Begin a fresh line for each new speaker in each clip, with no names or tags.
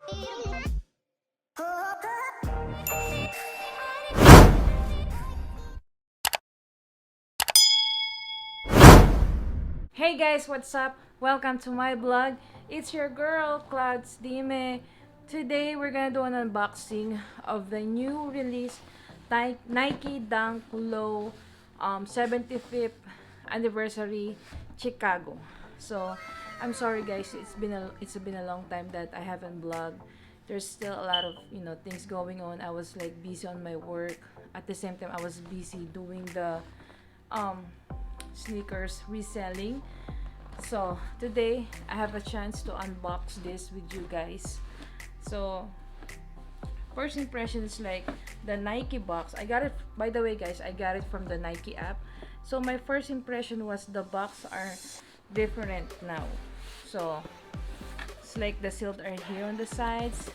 Hey guys, what's up? Welcome to my vlog. It's your girl, Clouds Dime. Today we're gonna do an unboxing of the new release Nike Dunk Low 75th anniversary Chicago. So I'm sorry guys, it's been a long time that I haven't vlogged. There's still a lot of things going on. I was like busy on my work. At the same time I was busy doing the um sneakers reselling. So today I have a chance to unbox this with you guys. So first impression is like the Nike box. I got it, by the way guys, I got it from the Nike app. So my first impression was the box are different now. So it's like the seals are here on the sides,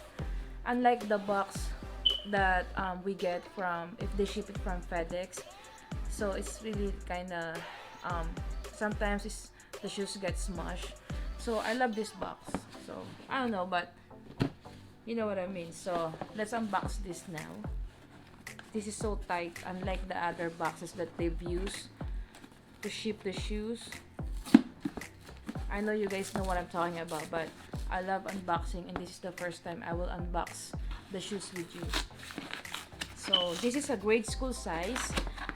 unlike the box that we get from if they ship it from FedEx. So it's really kind of um, sometimes the shoes get smushed. So I love this box. So I don't know, but you know what I mean. So let's unbox this now. This is so tight, unlike the other boxes that they've used to ship the shoes. I know you guys know what I'm talking about, but I love unboxing, and this is the first time I will unbox the shoes with you. So this is a grade school size.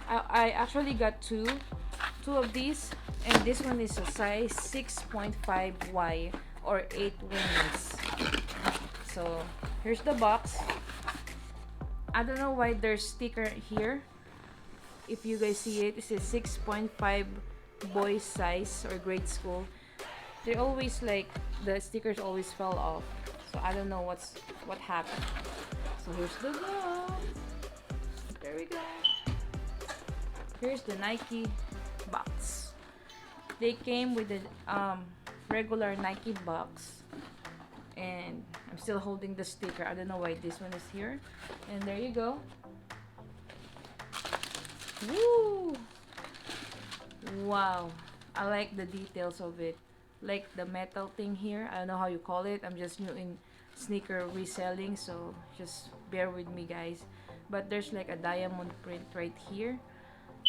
I actually got two of these, and this one is a size 6.5Y or 8 wings. So here's the box. I don't know why there's sticker here. If you guys see it, it says 6.5 boy size or grade school. They always like the stickers always fell off. So I don't know what happened. So here's the box. There we go. Here's the Nike box. They came with the regular Nike box, and I'm still holding the sticker. I don't know why this one is here. And there you go. Woo! Wow, I like the details of it. Like the metal thing here. I don't know how you call it. I'm just new in sneaker reselling, so just bear with me guys. But there's like a diamond print right here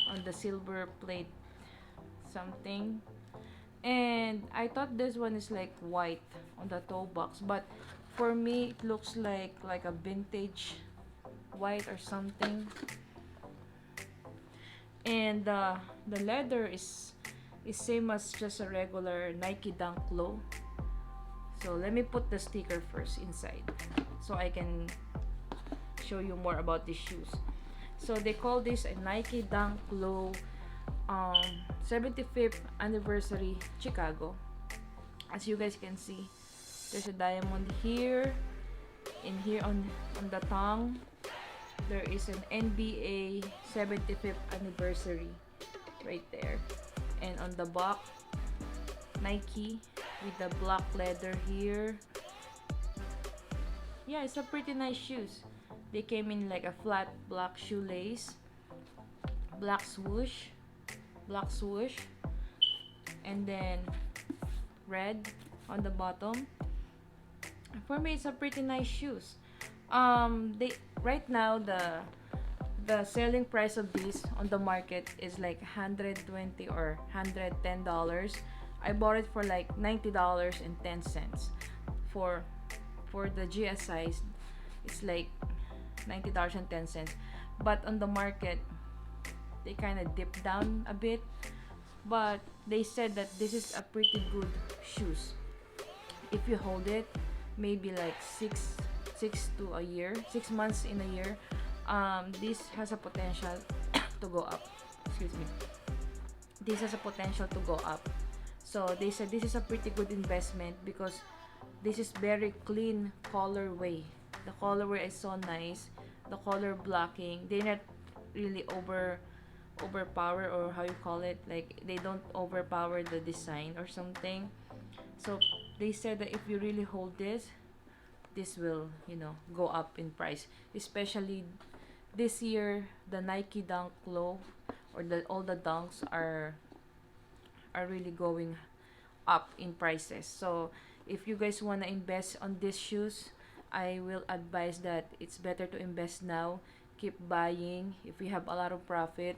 on the silver plate something. And I thought this one is like white on the toe box, but for me it looks like a vintage white or something. And the leather is same as just a regular Nike Dunk Low. So let me put the sticker first inside so I can show you more about these shoes. So they call this a Nike Dunk Low 75th anniversary Chicago. As you guys can see, there's a diamond here, and here on the tongue there is an NBA 75th anniversary right there. And on the back, Nike with the black leather here. Yeah, it's a pretty nice shoes. They came in like a flat black shoelace, black swoosh, and then red on the bottom. For me, it's a pretty nice shoes. They right now the selling price of these on the market is like 120 or $110. I bought it for like $90.10. For the GS size, it's like $90.10. But on the market, they kind of dipped down a bit. But they said that this is a pretty good shoes. If you hold it, maybe like six to a year, 6 months in a year, this has a potential to go up. Excuse me. This has a potential to go up. So they said this is a pretty good investment because this is very clean colorway. The colorway is so nice. The color blocking, they're not really overpower, or how you call it, like they don't overpower the design or something. So they said that if you really hold this will go up in price, especially this year. The Nike Dunk Low, or all the dunks are really going up in prices. So if you guys want to invest on these shoes, I will advise that it's better to invest now. Keep buying. If you have a lot of profit,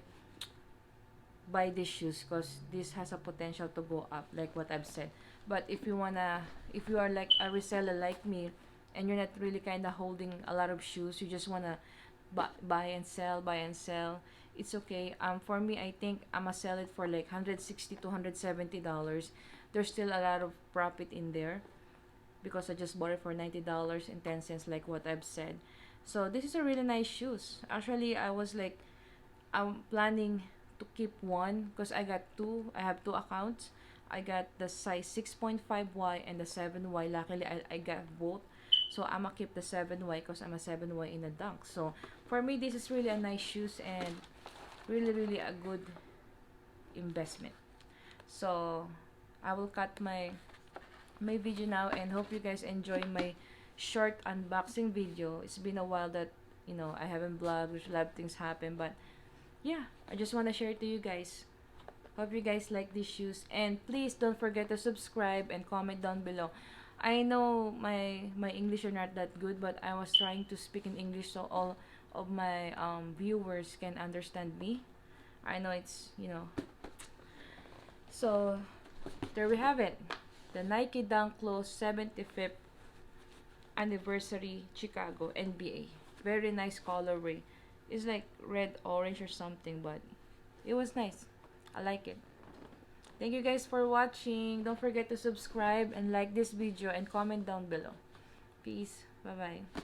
buy these shoes because this has a potential to go up, like what I've said. But if you are like a reseller like me, and you're not really kind of holding a lot of shoes, you just wanna buy and sell. It's okay. For me, I think I'ma sell it for like 160 to $170. There's still a lot of profit in there because I just bought it for $90.10, like what I've said. So this is a really nice shoes. Actually, I was like, I'm planning to keep one because I got two. I have two accounts. I got the size 6.5Y and the 7Y. Luckily, I got both. So I'm gonna keep the 7Y because I'm a 7Y in a dunk. So for me, this is really a nice shoes and really a good investment. So I will cut my video now and hope you guys enjoy my short unboxing video. It's been a while that I haven't vlogged, which a lot of things happen, but yeah, I just want to share it to you guys. Hope you guys like these shoes, and please don't forget to subscribe and comment down below. I know my English are not that good, but I was trying to speak in English so all of my viewers can understand me. I know it's so there we have it, the Nike Dunk Low 75th anniversary Chicago NBA. Very nice colorway. It's like red orange or something, but it was nice. I like it. Thank you guys for watching. Don't forget to subscribe and like this video and comment down below. Peace. Bye bye.